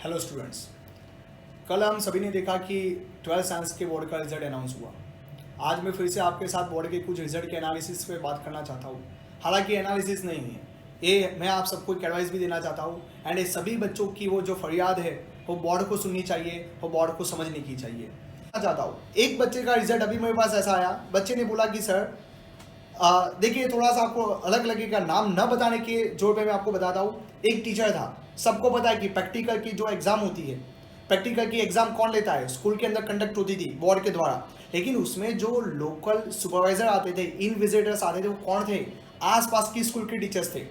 Hello students, कल हम सभी ने देखा कि 12th साइंस के बोर्ड का रिजल्ट अनाउंस हुआ। आज मैं फिर से आपके साथ बोर्ड के कुछ रिजल्ट के एनालिसिस पे बात करना चाहता हूँ। हालांकि एनालिसिस नहीं है ये, मैं आप सबको एक एडवाइस भी देना चाहता हूँ। एंड ये सभी बच्चों की वो जो फरियाद है वो बोर्ड को सुननी चाहिए, वो बोर्ड को समझने की चाहिए। चाहता हूँ एक बच्चे का रिजल्ट अभी मेरे पास ऐसा आया, बच्चे ने बोला कि सर देखिए थोड़ा सा आपको अलग लगेगा, नाम न बताने के जोर पे मैं आपको बताता हूँ। एक टीचर था, सबको पता है कि प्रैक्टिकल की जो एग्ज़ाम होती है, प्रैक्टिकल की एग्ज़ाम कौन लेता है, स्कूल के अंदर कंडक्ट होती थी बोर्ड के द्वारा। लेकिन उसमें जो लोकल सुपरवाइजर आते थे, इन विजिटर्स आते थे, वो कौन थे? आसपास की स्कूल के टीचर्स थे।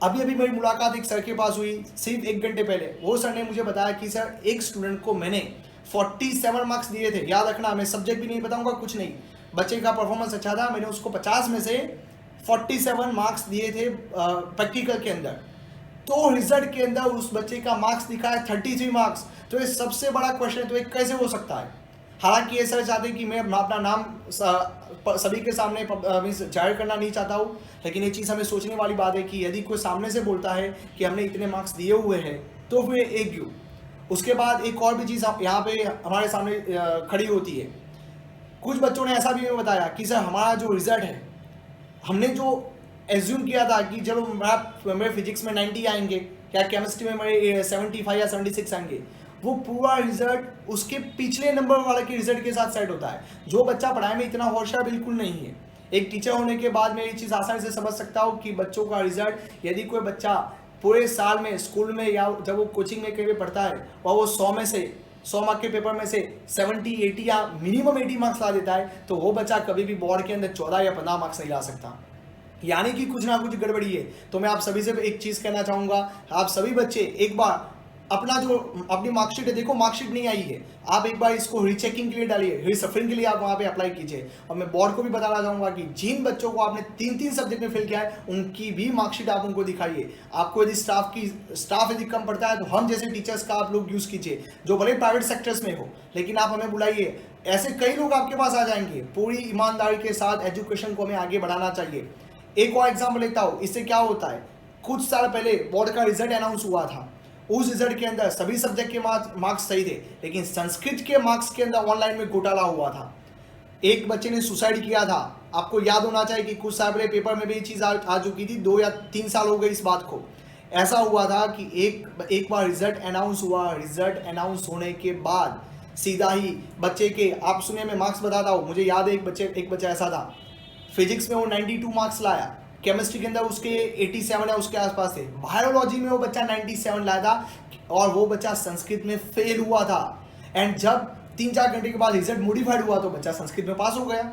अभी अभी मेरी मुलाकात एक सर के पास हुई सिर्फ 1 घंटे पहले। वो सर ने मुझे बताया कि सर एक स्टूडेंट को मैंने 47 मार्क्स दिए थे। याद रखना, मैं सब्जेक्ट भी नहीं बताऊंगा, कुछ नहीं, बच्चे का परफॉर्मेंस अच्छा था, मैंने उसको 50 में से 47 मार्क्स दिए थे प्रैक्टिकल के अंदर। तो रिजल्ट के अंदर उस बच्चे का मार्क्स दिखा है 33 मार्क्स। तो ये सबसे बड़ा क्वेश्चन है, तो ये कैसे हो सकता है? हालांकि ये सर चाहते हैं कि मैं अपना नाम सभी के सामने जाहिर करना नहीं चाहता हूँ, लेकिन ये चीज़ हमें सोचने वाली बात है कि यदि कोई सामने से बोलता है कि हमने इतने मार्क्स दिए हुए हैं तो फिर एक क्यों। उसके बाद एक और भी चीज़ यहाँ पे हमारे सामने खड़ी होती है। कुछ बच्चों ने ऐसा भी हमें बताया कि सर हमारा जो रिजल्ट है, हमने जो एज्यूम किया था कि चलो मेरे फिजिक्स में 90 आएंगे या केमिस्ट्री में मेरे 75 या 76 आएंगे, वो पूरा रिजल्ट उसके पिछले नंबर वाले के रिजल्ट के साथ सेट होता है। जो बच्चा पढ़ाई में इतना होशियार बिल्कुल नहीं है, एक टीचर होने के बाद मैं ये चीज़ आसानी से समझ सकता हूँ कि बच्चों का रिजल्ट, यदि कोई बच्चा पूरे साल में स्कूल में या जब वो कोचिंग में कहीं भी पढ़ता है और वो 100 में से 100 मार्क के पेपर में से 70, 80 या मिनिमम 80 मार्क्स ला देता है, तो वो बच्चा कभी भी बोर्ड के अंदर 14 या 15 मार्क्स नहीं ला सकता। यानी कि कुछ ना कुछ गड़बड़ी है। तो मैं आप सभी से एक चीज़ कहना चाहूँगा, आप सभी बच्चे एक बार अपना जो अपनी मार्कशीट है, देखो मार्कशीट नहीं आई है, आप एक बार इसको रीचेकिंग के लिए डालिए, रीसफरिंग के लिए आप वहाँ पे अप्लाई कीजिए। और मैं बोर्ड को भी बताना चाहूँगा कि जिन बच्चों को आपने 3 सब्जेक्ट में फेल किया है, उनकी भी मार्कशीट आप उनको दिखाइए। आपको यदि स्टाफ यदि कम पड़ता है तो हम जैसे टीचर्स का आप लोग यूज़ कीजिए, जो भले प्राइवेट सेक्टर्स में हो, लेकिन आप हमें बुलाइए। ऐसे कई लोग आपके पास आ जाएंगे। पूरी ईमानदारी के साथ एजुकेशन को हमें आगे बढ़ाना चाहिए। एक और एग्जाम्पल लेता हूँ, इससे क्या होता है। कुछ साल पहले बोर्ड का रिजल्ट अनाउंस हुआ था। उस रिजल्ट के अंदर सभी सब्जेक्ट के मार्क्स सही थे, लेकिन संस्कृत के मार्क्स के अंदर ऑनलाइन में घोटाला हुआ था। एक बच्चे ने सुसाइड किया था। आपको याद होना चाहिए कि कुछ साल पहले पेपर में भी ये चीज़ आ चुकी थी, 2 या 3 साल हो गए इस बात को। ऐसा हुआ था कि एक बार रिजल्ट अनाउंस हुआ, रिजल्ट अनाउंस होने के बाद सीधा ही बच्चे के, आप सुनिए मैं मार्क्स बताता हूँ। मुझे याद है एक बच्चा ऐसा था, फिजिक्स में वो 92 मार्क्स लाया, केमिस्ट्री के अंदर उसके 87 या उसके आसपास थे, बायोलॉजी में वो बच्चा 97 लाया था, और वो बच्चा संस्कृत में फेल हुआ था। एंड जब 3-4 घंटे के बाद रिजल्ट मॉडिफाइड हुआ तो बच्चा संस्कृत में पास हो गया।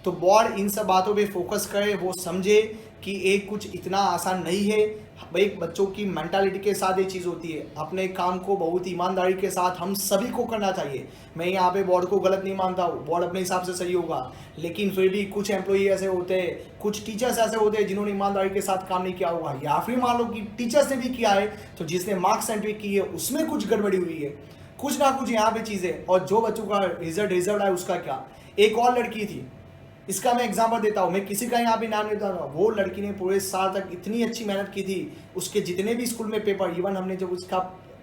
तो बोर्ड इन सब बातों पे फोकस करे, वो समझे कि एक कुछ इतना आसान नहीं है। एक बच्चों की मेंटालिटी के साथ ये चीज़ होती है। अपने काम को बहुत ईमानदारी के साथ हम सभी को करना चाहिए। मैं यहाँ पे बोर्ड को गलत नहीं मानता हूँ, बोर्ड अपने हिसाब से सही होगा, लेकिन फिर भी कुछ एम्प्लॉई ऐसे होते हैं, कुछ टीचर्स ऐसे होते हैं जिन्होंने ईमानदारी के साथ काम नहीं किया होगा, या फिर मान लो कि टीचर्स ने भी किया है तो जिसने मार्क्स एंट्री की है उसमें कुछ गड़बड़ी हुई है। कुछ ना कुछ यहाँ पे चीज़ें, और जो बच्चों का रिजल्ट आया उसका क्या। एक और लड़की थी, इसका मैं एग्जांपल देता हूँ, मैं किसी का यहाँ पे नाम नहीं बता रहा। वो लड़की ने पूरे साल तक इतनी अच्छी मेहनत की थी, उसके जितने भी स्कूल में पेपर, इवन हमने जब उसका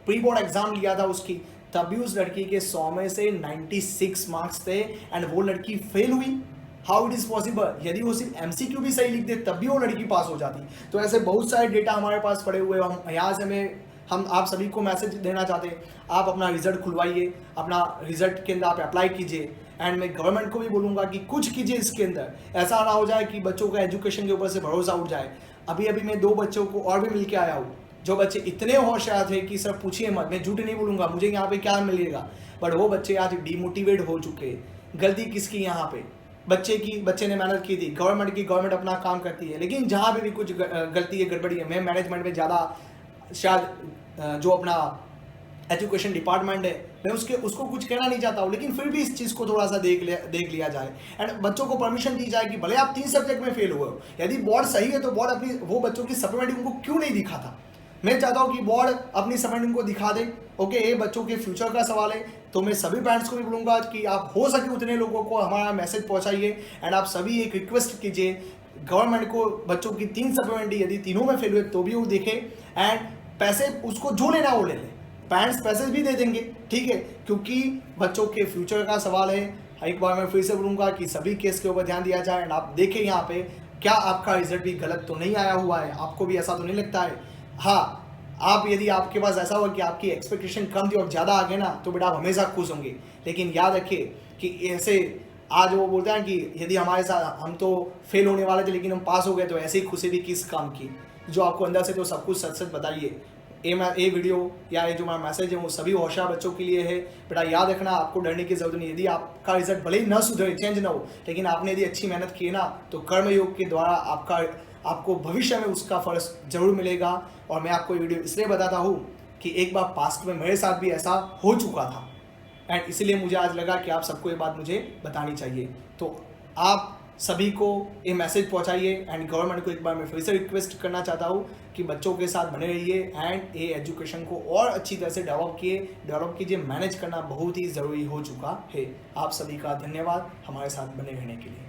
प्री बोर्ड एग्जाम लिया था उसकी, तब भी उस लड़की के 100 में से 96 मार्क्स थे, एंड वो लड़की फेल हुई। How it is possible? यदि वो सिर्फ MCQ भी सही लिख दे तब भी वो लड़की पास हो जाती। तो ऐसे बहुत सारे डेटा हमारे पास पड़े हुए हैं। हम यहाँ से हम आप सभी को मैसेज देना चाहते हैं, आप अपना रिजल्ट खुलवाइए, अपना रिजल्ट के अंदर आप अप्लाई कीजिए। एंड मैं गवर्नमेंट को भी बोलूँगा कि कुछ कीजिए इसके अंदर। ऐसा ना हो जाए कि बच्चों का एजुकेशन के ऊपर से भरोसा उठ जाए। अभी अभी मैं 2 बच्चों को और भी मिल के आया हूँ, जो बच्चे इतने होशियार थे कि सर पूछिए मत, मैं झूठ नहीं बोलूँगा, मुझे यहाँ पे क्या मिलेगा, बट वो बच्चे आज डिमोटिवेट हो चुके हैं। गलती किसकी यहाँ पे? बच्चे की। बच्चे ने मेहनत की थी, गवर्नमेंट की, गवर्नमेंट अपना काम करती है, लेकिन जहाँ पे भी कुछ गलती है, गड़बड़ी है, मैं मैनेजमेंट में ज़्यादा शायद जो अपना एजुकेशन डिपार्टमेंट है, मैं उसको कुछ कहना नहीं चाहता हूँ, लेकिन फिर भी इस चीज़ को थोड़ा सा देख लिया जाए। एंड बच्चों को परमिशन दी जाए कि भले आप 3 सब्जेक्ट में फेल हुए हो, यदि बोर्ड सही है तो बोर्ड अपनी वो बच्चों की सप्लीमेंट्री उनको क्यों नहीं दिखाता? मैं चाहता हूँ कि बोर्ड अपनी सप्लीमेंट्री उनको दिखा दे। ओके, ये बच्चों के फ्यूचर का सवाल है। तो मैं सभी पेरेंट्स को भी बोलूँगा कि आप हो सके उतने लोगों को हमारा मैसेज पहुँचाइए। एंड आप सभी एक रिक्वेस्ट कीजिए गवर्नमेंट को, बच्चों की 3 सप्लीमेंट्री यदि तीनों में फेल हुए तो भी वो देखे, एंड पैसे उसको जो लेना वो ले ले। पेरेंट्स पैसे भी दे देंगे, ठीक है, क्योंकि बच्चों के फ्यूचर का सवाल है। एक बार मैं फिर से बोलूँगा कि सभी केस के ऊपर ध्यान दिया जाए। एंड आप देखें यहाँ पे क्या आपका रिजल्ट भी गलत तो नहीं आया हुआ है, आपको भी ऐसा तो नहीं लगता है। हाँ, आप यदि आपके पास ऐसा हुआ कि आपकी एक्सपेक्टेशन कम थी और ज़्यादा आ गए ना, तो बेटा आप हमेशा खुश होंगे। लेकिन याद रखिए कि ऐसे आज वो बोलते हैं कि यदि हमारे साथ हम तो फेल होने वाले थे लेकिन हम पास हो गए, तो ऐसी खुशी भी किस काम की। जो आपको अंदर से तो सब कुछ सच सच बताइए। ये वीडियो या ये जो हमारा मैसेज है वो सभी होशियार बच्चों के लिए है। बेटा याद रखना, आपको डरने की जरूरत नहीं। यदि आपका रिजल्ट भले ही न सुधरे, चेंज ना हो, लेकिन आपने यदि अच्छी मेहनत की ना, तो कर्मयोग के द्वारा आपको भविष्य में उसका फल जरूर मिलेगा। और मैं आपको ये वीडियो इसलिए बताता हूँ कि एक बार पास्ट में मेरे साथ भी ऐसा हो चुका था, एंड इसलिए मुझे आज लगा कि आप सबको ये बात मुझे बतानी चाहिए। तो आप सभी को ये मैसेज पहुंचाइए। एंड गवर्नमेंट को एक बार मैं फिर से रिक्वेस्ट करना चाहता हूँ कि बच्चों के साथ बने रहिए एंड ये एजुकेशन को और अच्छी तरह से डेवलप कीजिए। मैनेज करना बहुत ही ज़रूरी हो चुका है। आप सभी का धन्यवाद हमारे साथ बने रहने के लिए।